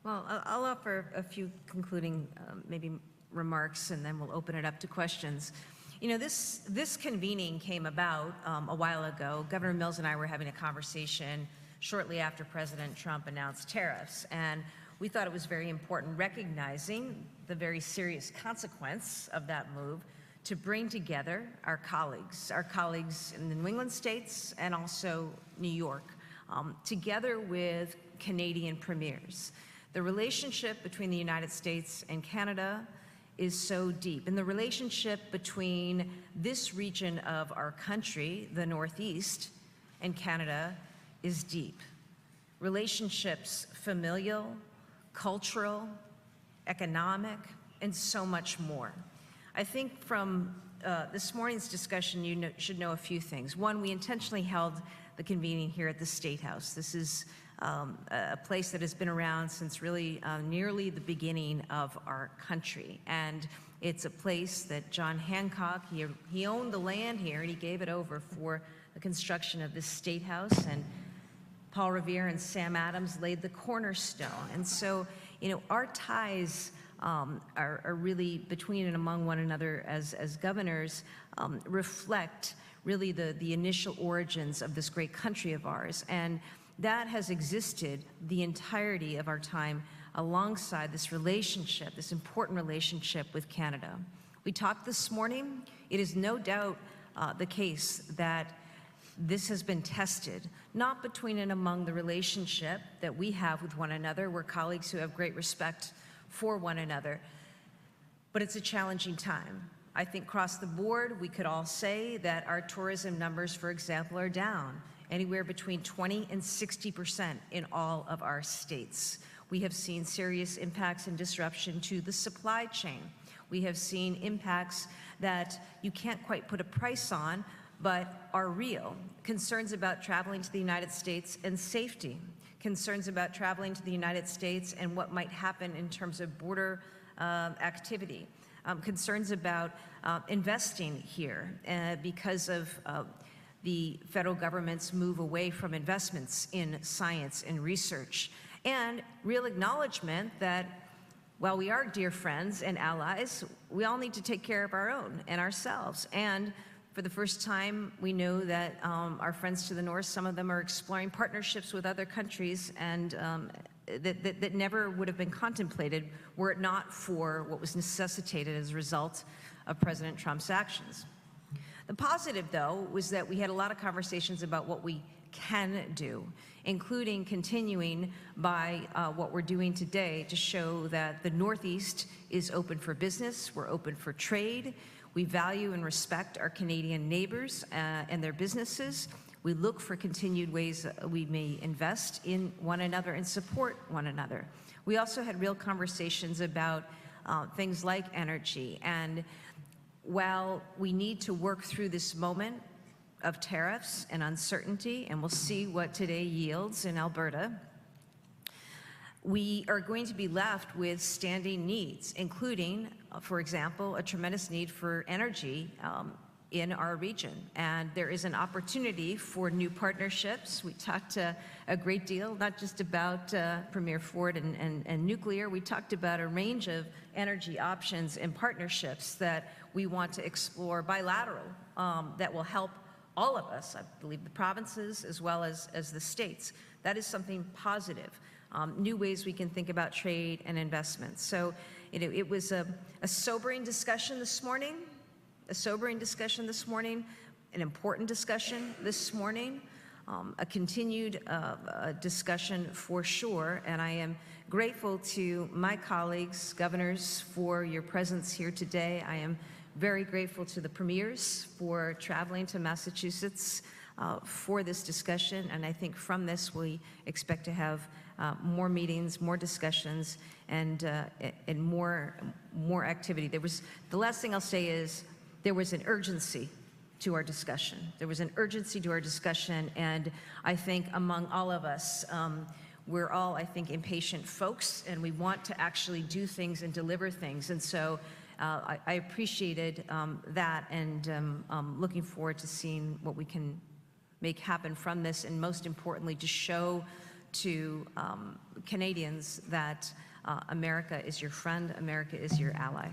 Well, I'll offer a few concluding maybe remarks, and then we'll open it up to questions. You know, this convening came about a while ago. Governor Mills and I were having a conversation shortly after President Trump announced tariffs, and we thought it was very important, recognizing the very serious consequence of that move, to bring together our colleagues in the New England states and also New York, together with Canadian premiers. The relationship between the United States and Canada is so deep, and the relationship between this region of our country, the Northeast, and Canada is deep. Relationships familial, cultural, economic, and so much more. I think from this morning's discussion, you should know a few things. One, we intentionally held the convening here at the State House. This is a place that has been around since really nearly the beginning of our country. And it's a place that John Hancock, he owned the land here and he gave it over for the construction of this State House. And Paul Revere and Sam Adams laid the cornerstone. And so, you know, our ties are really between and among one another as governors reflect really the initial origins of this great country of ours. And that has existed the entirety of our time alongside this relationship, this important relationship with Canada. We talked this morning. It is no doubt the case that this has been tested, not between and among the relationship that we have with one another. We're colleagues who have great respect for one another, but it's a challenging time. I think across the board, we could all say that our tourism numbers, for example, are down anywhere between 20% and 60% in all of our states. We have seen serious impacts and disruption to the supply chain. We have seen impacts that you can't quite put a price on, but are real. Concerns about traveling to the United States and safety. Concerns about traveling to the United States and what might happen in terms of border activity. Concerns about investing here because of the federal government's move away from investments in science and research. And real acknowledgement that while we are dear friends and allies, we all need to take care of our own and ourselves. And For the first time, we know that our friends to the north, some of them are exploring partnerships with other countries, and that never would have been contemplated were it not for what was necessitated as a result of President Trump's actions. The positive, though, was that we had a lot of conversations about what we can do, including continuing by what we're doing today to show that the Northeast is open for business, we're open for trade, we value and respect our Canadian neighbors and their businesses. We look for continued ways we may invest in one another and support one another. We also had real conversations about things like energy. And while we need to work through this moment of tariffs and uncertainty, and we'll see what today yields in Alberta, we are going to be left with standing needs, including, for example, a tremendous need for energy in our region. And there is an opportunity for new partnerships. We talked a great deal, not just about Premier Ford and nuclear. We talked about a range of energy options and partnerships that we want to explore bilateral that will help all of us, I believe the provinces as well as the states. That is something positive. New ways we can think about trade and investments. So, it was a sobering discussion this morning, an important discussion this morning, a continued discussion for sure, and I am grateful to my colleagues, governors, for your presence here today. I am very grateful to the premiers for traveling to Massachusetts for this discussion, and I think from this we expect to have more meetings, more discussions, and more activity. The last thing I'll say is there was an urgency to our discussion. And I think among all of us, we're all, I think, impatient folks, and we want to actually do things and deliver things. And so I appreciated that, and looking forward to seeing what we can make happen from this, and most importantly, to show to Canadians that America is your friend, America is your ally.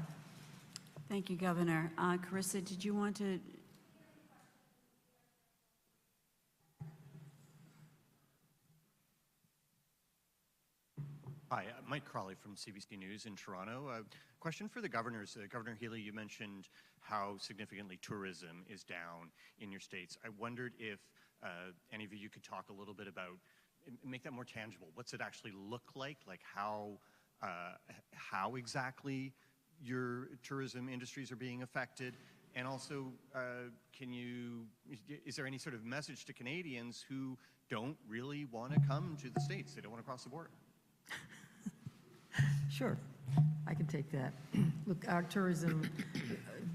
Thank you, Governor. Carissa, did you want to? Hi, Mike Crawley from CBC News in Toronto. Question for the governors. Governor Healey, you mentioned how significantly tourism is down in your states. I wondered if any of you could talk a little bit about, make that more tangible. What's it actually look like? Like how exactly your tourism industries are being affected? And also, is there any sort of message to Canadians who don't really want to come to the States? They don't want to cross the border. Sure, I can take that. Look, our tourism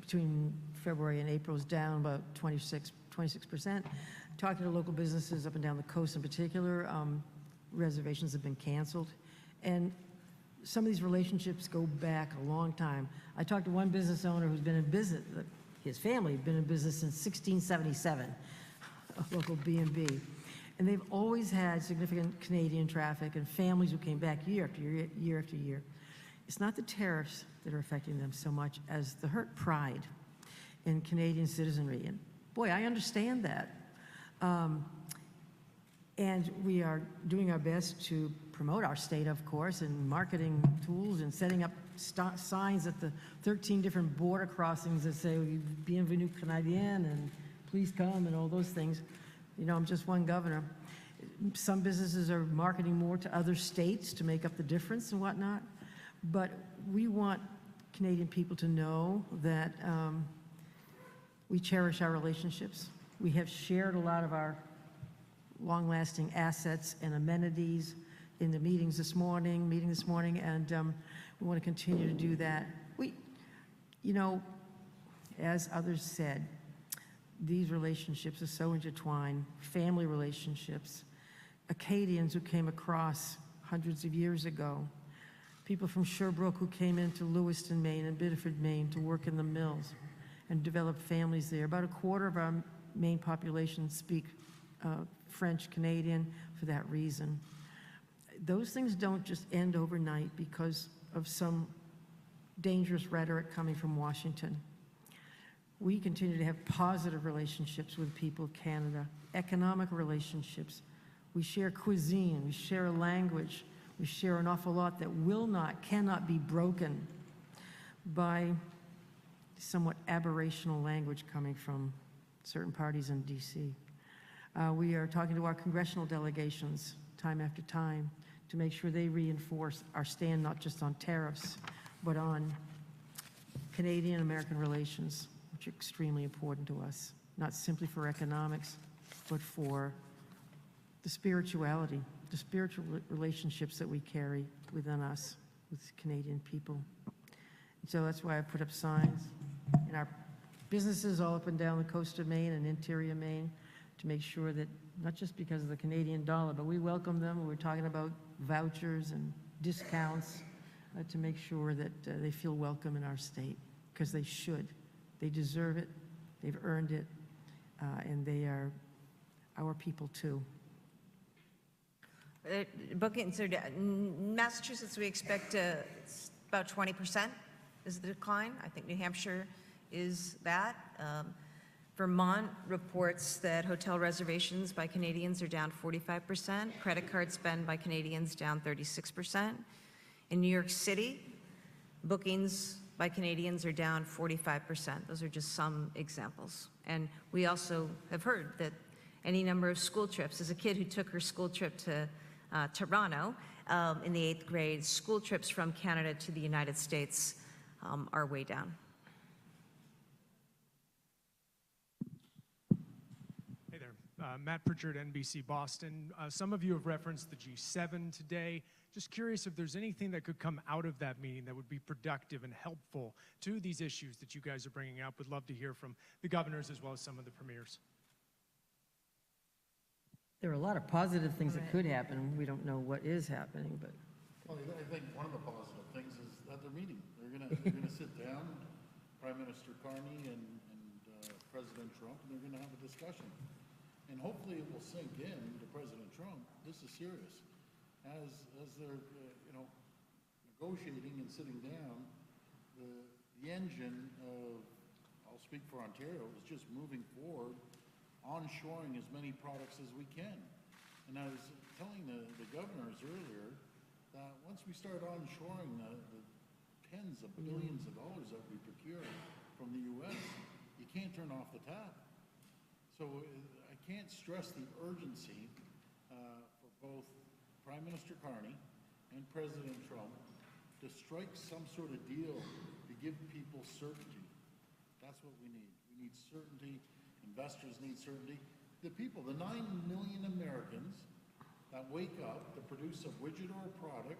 between February and April is down about 26%. Talking to local businesses up and down the coast in particular, reservations have been canceled. And some of these relationships go back a long time. I talked to one business owner who's been in business, his family had been in business since 1677, a local B&B. And they've always had significant Canadian traffic and families who came back year after year, year after year. It's not the tariffs that are affecting them so much as the hurt pride in Canadian citizenry. And boy, I understand that. And we are doing our best to promote our state, of course, and marketing tools and setting up signs at the 13 different border crossings that say, Bienvenue Canadien, and please come, and all those things. You know, I'm just one governor. Some businesses are marketing more to other states to make up the difference and whatnot. But we want Canadian people to know that we cherish our relationships. We have shared a lot of our long-lasting assets and amenities in the meeting this morning, and we want to continue to do that. You know, as others said, these relationships are so intertwined, family relationships, Acadians who came across hundreds of years ago, people from Sherbrooke who came into Lewiston, Maine and Biddeford, Maine to work in the mills and develop families there. About a quarter of our Maine population speak French Canadian for that reason. Those things don't just end overnight because of some dangerous rhetoric coming from Washington. We continue to have positive relationships with people of Canada, economic relationships. We share cuisine, we share a language, we share an awful lot that cannot be broken by somewhat aberrational language coming from certain parties in D.C. We are talking to our congressional delegations time after time to make sure they reinforce our stand not just on tariffs, but on Canadian-American relations, which are extremely important to us, not simply for economics, but for the spirituality, the spiritual relationships that we carry within us with Canadian people. And so that's why I put up signs in our businesses all up and down the coast of Maine and interior Maine to make sure that, not just because of the Canadian dollar, but we welcome them. We're talking about vouchers and discounts to make sure that they feel welcome in our state, because they should. They deserve it, they've earned it, and they are our people too. Bookings are down. Massachusetts, we expect about 20% is the decline. I think New Hampshire is that. Vermont reports that hotel reservations by Canadians are down 45%, credit card spend by Canadians down 36%. In New York City, bookings by Canadians are down 45%. Those are just some examples. And we also have heard that any number of school trips, as a kid who took her school trip to Toronto in the 8th grade, school trips from Canada to the United States are way down. Hey there, Matt Pritchard, NBC Boston. Some of you have referenced the G7 today. Just curious if there's anything that could come out of that meeting that would be productive and helpful to these issues that you guys are bringing up. Would love to hear from the governors as well as some of the premiers. There are a lot of positive things that could happen. We don't know what is happening, but. Well, I think one of the positive things is that they're meeting. They're gonna sit down, Prime Minister Carney and President Trump, and they're gonna have a discussion. And hopefully it will sink in to President Trump, this is serious. As they're, negotiating and sitting down, the engine of, I'll speak for Ontario, is just moving forward, onshoring as many products as we can. And I was telling the governors earlier that once we start onshoring the tens of billions of dollars that we procure from the U.S., you can't turn off the tap. So I can't stress the urgency for both Prime Minister Carney and President Trump to strike some sort of deal to give people certainty. That's what we need. We need certainty. Investors need certainty. The people, the 9 million Americans that wake up to produce a widget or a product,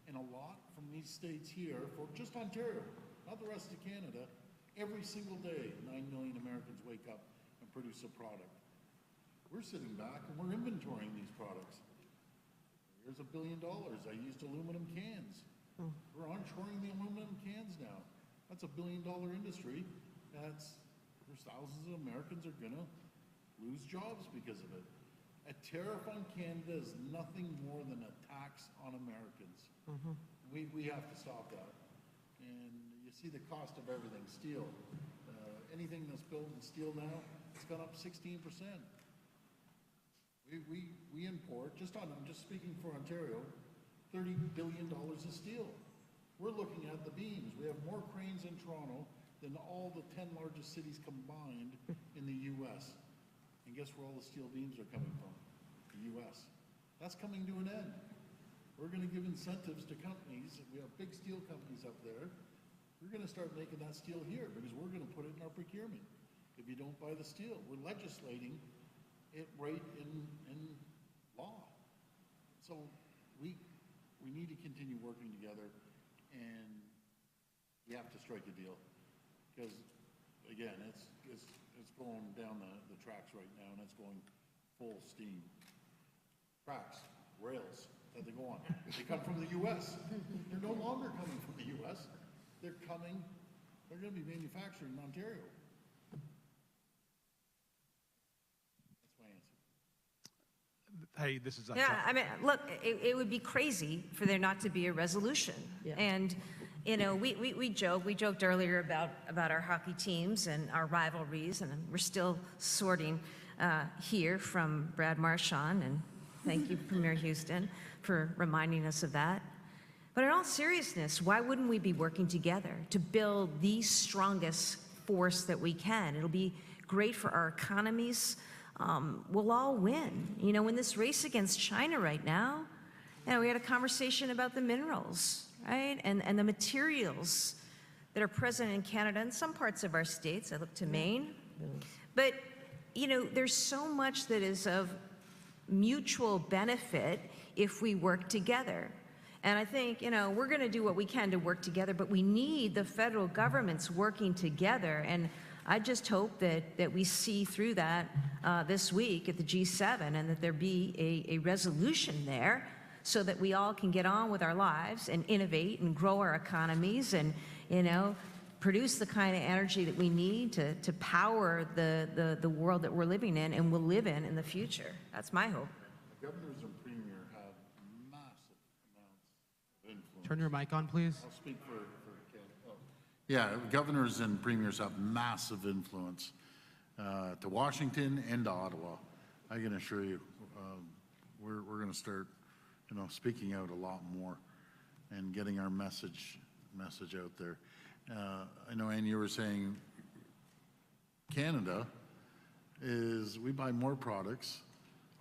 and a lot from these states here, for just Ontario, not the rest of Canada, every single day, 9 million Americans wake up and produce a product. We're sitting back and we're inventorying these products. Here's $1 billion. I used aluminum cans. We're onshoring the aluminum cans now. That's $1 billion industry. There's thousands of Americans are gonna lose jobs because of it. A tariff on Canada is nothing more than a tax on Americans. We have to stop that. And you see the cost of everything, steel. Anything that's built in steel now, it's gone up 16%. We import, I'm just speaking for Ontario, $30 billion of steel. We're looking at the beams. We have more cranes in Toronto than all the 10 largest cities combined in the U.S. And guess where all the steel beams are coming from? The U.S. That's coming to an end. We're going to give incentives to companies. We have big steel companies up there. We're going to start making that steel here because we're going to put it in our procurement. If you don't buy the steel, we're legislating it right in law. So we need to continue working together, and we have to strike a deal. Because, again, it's going down the tracks right now, and it's going full steam. Tracks, rails that they go on. They come from the U.S. They're no longer coming from the U.S. They're going to be manufactured in Ontario. That's my answer. Hey, this is... Yeah, I mean, look, it would be crazy for there not to be a resolution. Yeah. And You know, we joked earlier about our hockey teams and our rivalries, and we're still sorting here from Brad Marchand, and thank you, Premier Houston, for reminding us of that. But in all seriousness, why wouldn't we be working together to build the strongest force that we can? It'll be great for our economies. We'll all win. You know, in this race against China right now, you know, we had a conversation about the minerals, right? And the materials that are present in Canada and some parts of our states. I look to Maine. But, you know, there's so much that is of mutual benefit if we work together. And I think, you know, we're going to do what we can to work together, but we need the federal governments working together. And I just hope that we see through that this week at the G7, and that there be a resolution there so that we all can get on with our lives and innovate and grow our economies and, you know, produce the kind of energy that we need to power the world that we're living in and will live in the future. That's my hope. The governors and premier have massive amounts of influence. Turn your mic on, please. I'll speak for Ken. Oh. Yeah, governors and premiers have massive influence to Washington and to Ottawa. I can assure you, we're going to start, you know, speaking out a lot more and getting our message out there. I know, Anne, you were saying Canada we buy more products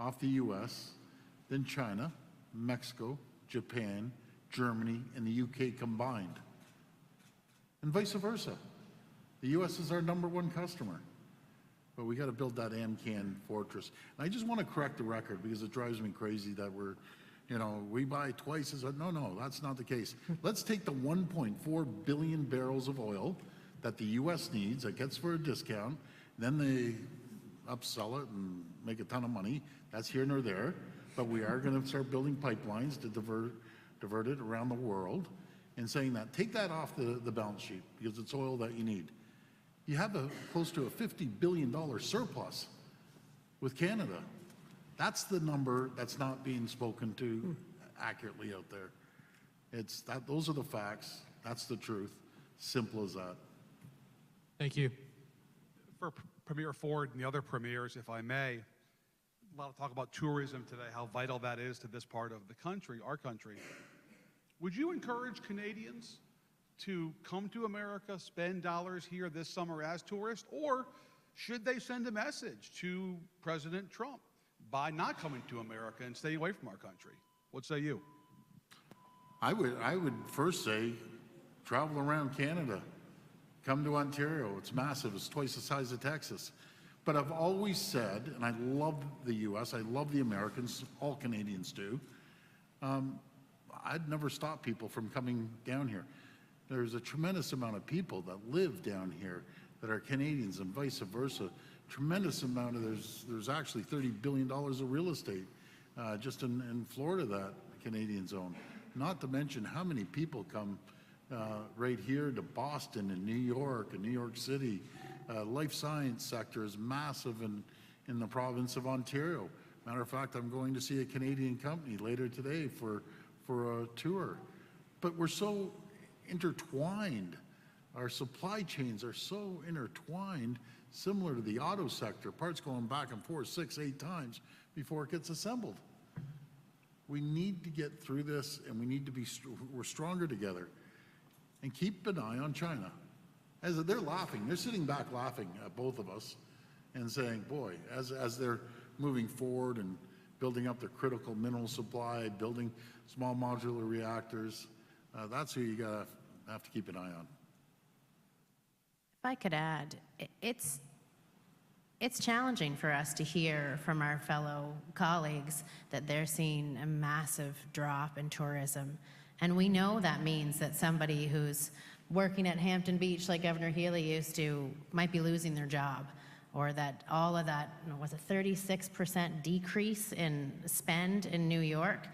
off the U.S. than China, Mexico, Japan, Germany, and the U.K. combined. And vice versa. The U.S. is our #1 customer. But we got to build that AmCan fortress. And I just want to correct the record because it drives me crazy that we buy twice as, no, that's not the case. Let's take the 1.4 billion barrels of oil that the U.S. needs, that gets for a discount, then they upsell it and make a ton of money. That's here nor there. But we are going to start building pipelines to divert it around the world, and saying that, take that off the balance sheet because it's oil that you need. You have close to a $50 billion surplus with Canada. That's the number that's not being spoken to accurately out there. Those are the facts. That's the truth. Simple as that. Thank you. For Premier Ford and the other premiers, if I may, a lot of talk about tourism today, how vital that is to this part of the country, our country. Would you encourage Canadians to come to America, spend dollars here this summer as tourists, or should they send a message to President Trump by not coming to America and staying away from our country? What say you? I would first say, travel around Canada. Come to Ontario. It's massive. It's twice the size of Texas. But I've always said, and I love the U.S., I love the Americans, all Canadians do, I'd never stop people from coming down here. There's a tremendous amount of people that live down here that are Canadians and vice versa. Tremendous amount of, there's actually $30 billion of real estate just in Florida that Canadians own. Not to mention how many people come right here to Boston and New York City. Life science sector is massive in the province of Ontario. Matter of fact, I'm going to see a Canadian company later today for a tour. But we're so intertwined. Our supply chains are so intertwined, similar to the auto sector, parts going back and forth 6, 8 times before it gets assembled. We need to get through this, and we need to we're stronger together. And keep an eye on China. As they're laughing, they're sitting back laughing at both of us and saying, boy, as they're moving forward and building up their critical mineral supply, building small modular reactors, that's who you have to keep an eye on. If I could add, it's challenging for us to hear from our fellow colleagues that they're seeing a massive drop in tourism. And we know that means that somebody who's working at Hampton Beach like Governor Healey used to might be losing their job, or that all of that, was a 36% decrease in spend in New York.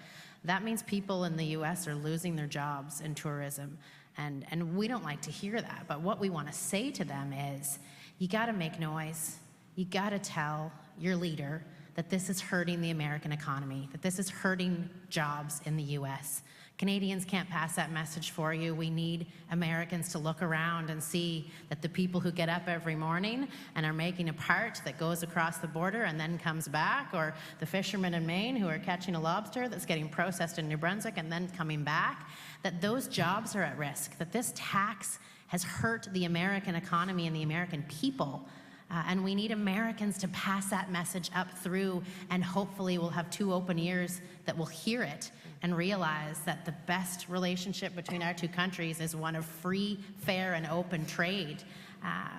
That means people in the US are losing their jobs in tourism. And we don't like to hear that, but what we want to say to them is, you got to make noise. You got to tell your leader that this is hurting the American economy, that this is hurting jobs in the US. Canadians can't pass that message for you. We need Americans to look around and see that the people who get up every morning and are making a part that goes across the border and then comes back, or the fishermen in Maine who are catching a lobster that's getting processed in New Brunswick and then coming back, that those jobs are at risk, that this tax has hurt the American economy and the American people. And we need Americans to pass that message up through, and hopefully we'll have two open ears that will hear it and realize that the best relationship between our two countries is one of free, fair, and open trade.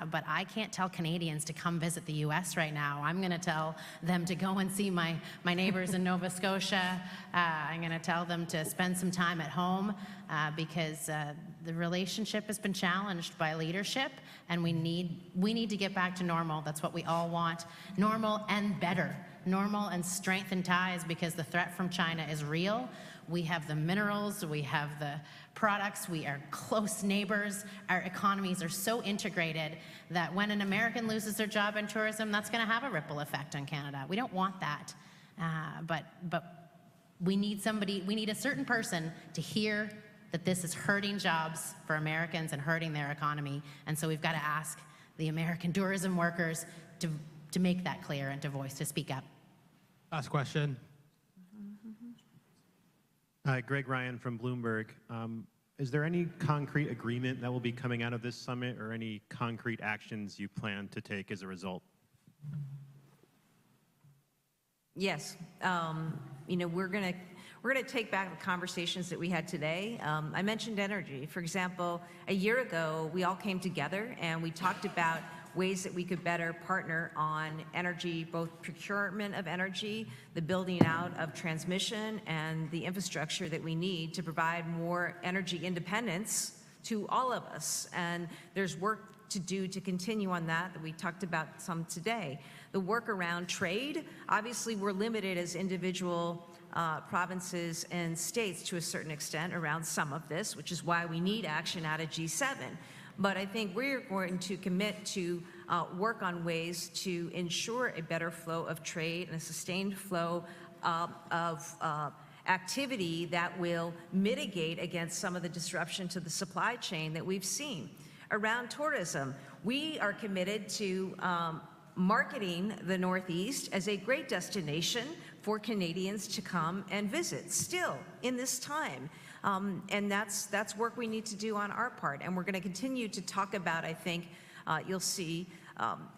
But I can't tell Canadians to come visit the US right now. I'm going to tell them to go and see my neighbors in Nova Scotia. I'm going to tell them to spend some time at home because the relationship has been challenged by leadership, and we need to get back to normal. That's what we all want. Normal and better. Normal and strengthened ties, because the threat from China is real. We have the minerals, we have the products, we are close neighbors. Our economies are so integrated that when an American loses their job in tourism, that's going to have a ripple effect on Canada. We don't want that. But we need a certain person to hear that this is hurting jobs for Americans and hurting their economy. And so we've got to ask the American tourism workers to make that clear and to speak up. Last question. Greg Ryan from Bloomberg. Is there any concrete agreement that will be coming out of this summit, or any concrete actions you plan to take as a result? Yes. We're going to take back the conversations that we had today. I mentioned energy. For example, a year ago, we all came together and we talked about ways that we could better partner on energy, both procurement of energy, the building out of transmission, and the infrastructure that we need to provide more energy independence to all of us. And there's work to do to continue on that we talked about some today. The work around trade, obviously we're limited as individual provinces and states to a certain extent around some of this, which is why we need action out of G7. But I think we're going to commit to work on ways to ensure a better flow of trade and a sustained flow of activity that will mitigate against some of the disruption to the supply chain that we've seen. Around tourism, we are committed to marketing the Northeast as a great destination for Canadians to come and visit, still in this time. And that's work we need to do on our part. And we're going to continue to talk about, I think, you'll see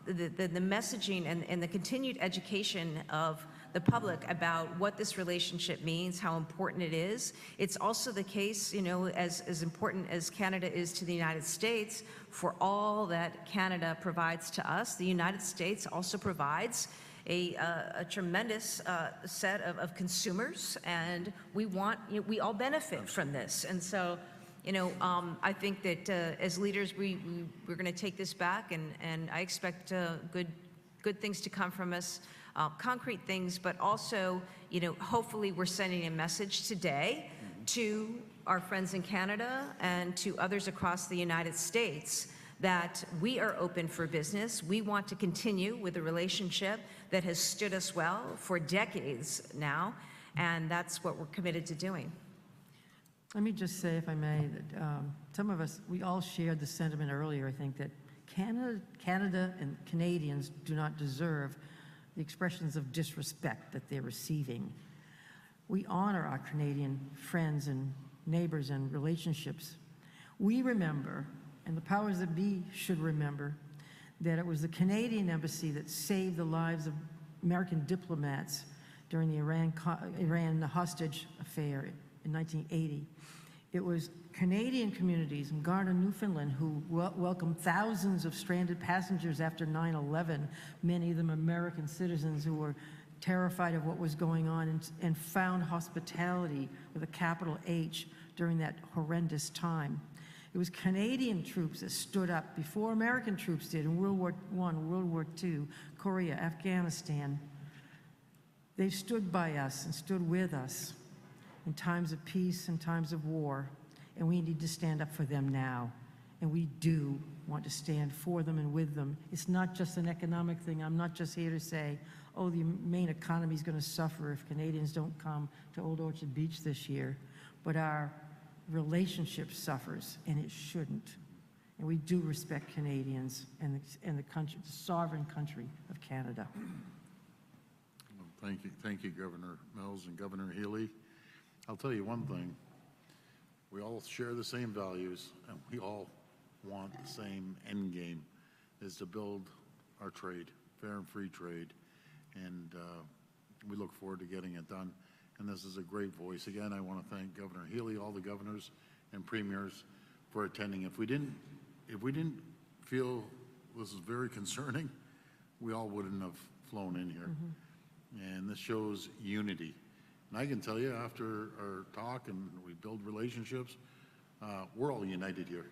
the messaging and the continued education of the public about what this relationship means, how important it is. It's also the case, as important as Canada is to the United States, for all that Canada provides to us, the United States also provides a tremendous set of consumers, and we all benefit from this. And so, I think that as leaders, we're going to take this back, and I expect good things to come from us, concrete things, but also, hopefully we're sending a message today to our friends in Canada and to others across the United States that we are open for business. We want to continue with a relationship that has stood us well for decades now, and that's what we're committed to doing. Let me just say, if I may, that some of us, we all shared the sentiment earlier, I think, that Canada and Canadians do not deserve the expressions of disrespect that they're receiving. We honor our Canadian friends and neighbors and relationships. We remember, and the powers that be should remember, that it was the Canadian embassy that saved the lives of American diplomats during the Iran hostage affair in 1980. It was Canadian communities in Garner, Newfoundland, who welcomed thousands of stranded passengers after 9/11, many of them American citizens who were terrified of what was going on and found hospitality with a capital H during that horrendous time. It was Canadian troops that stood up before American troops did in World War I, World War II, Korea, Afghanistan. They stood by us and stood with us in times of peace and times of war, and we need to stand up for them now. And we do want to stand for them and with them. It's not just an economic thing. I'm not just here to say, the Maine economy is going to suffer if Canadians don't come to Old Orchard Beach this year. but our relationship suffers, and it shouldn't. And we do respect Canadians and the country, the sovereign country of Canada. Well, thank you, Governor Mills and Governor Healey. I'll tell you one thing. We all share the same values, and we all want the same end game, is to build our trade, fair and free trade. And we look forward to getting it done. And this is a great voice. Again, I want to thank Governor Healey, all the governors and premiers for attending. If we didn't feel this is very concerning, we all wouldn't have flown in here. And this shows unity. And I can tell you, after our talk and we build relationships, we're all united here.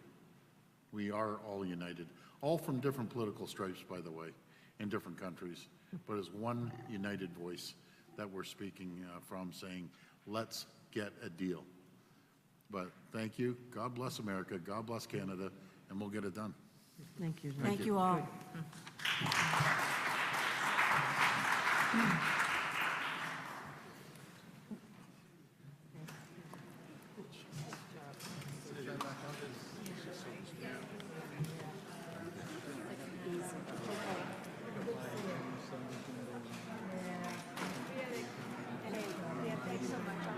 We are all united, all from different political stripes, by the way, in different countries, but as one united voice that we're speaking from, saying, let's get a deal. But thank you. God bless America. God bless Canada, and we'll get it done. Thank you. Thank you all. Good.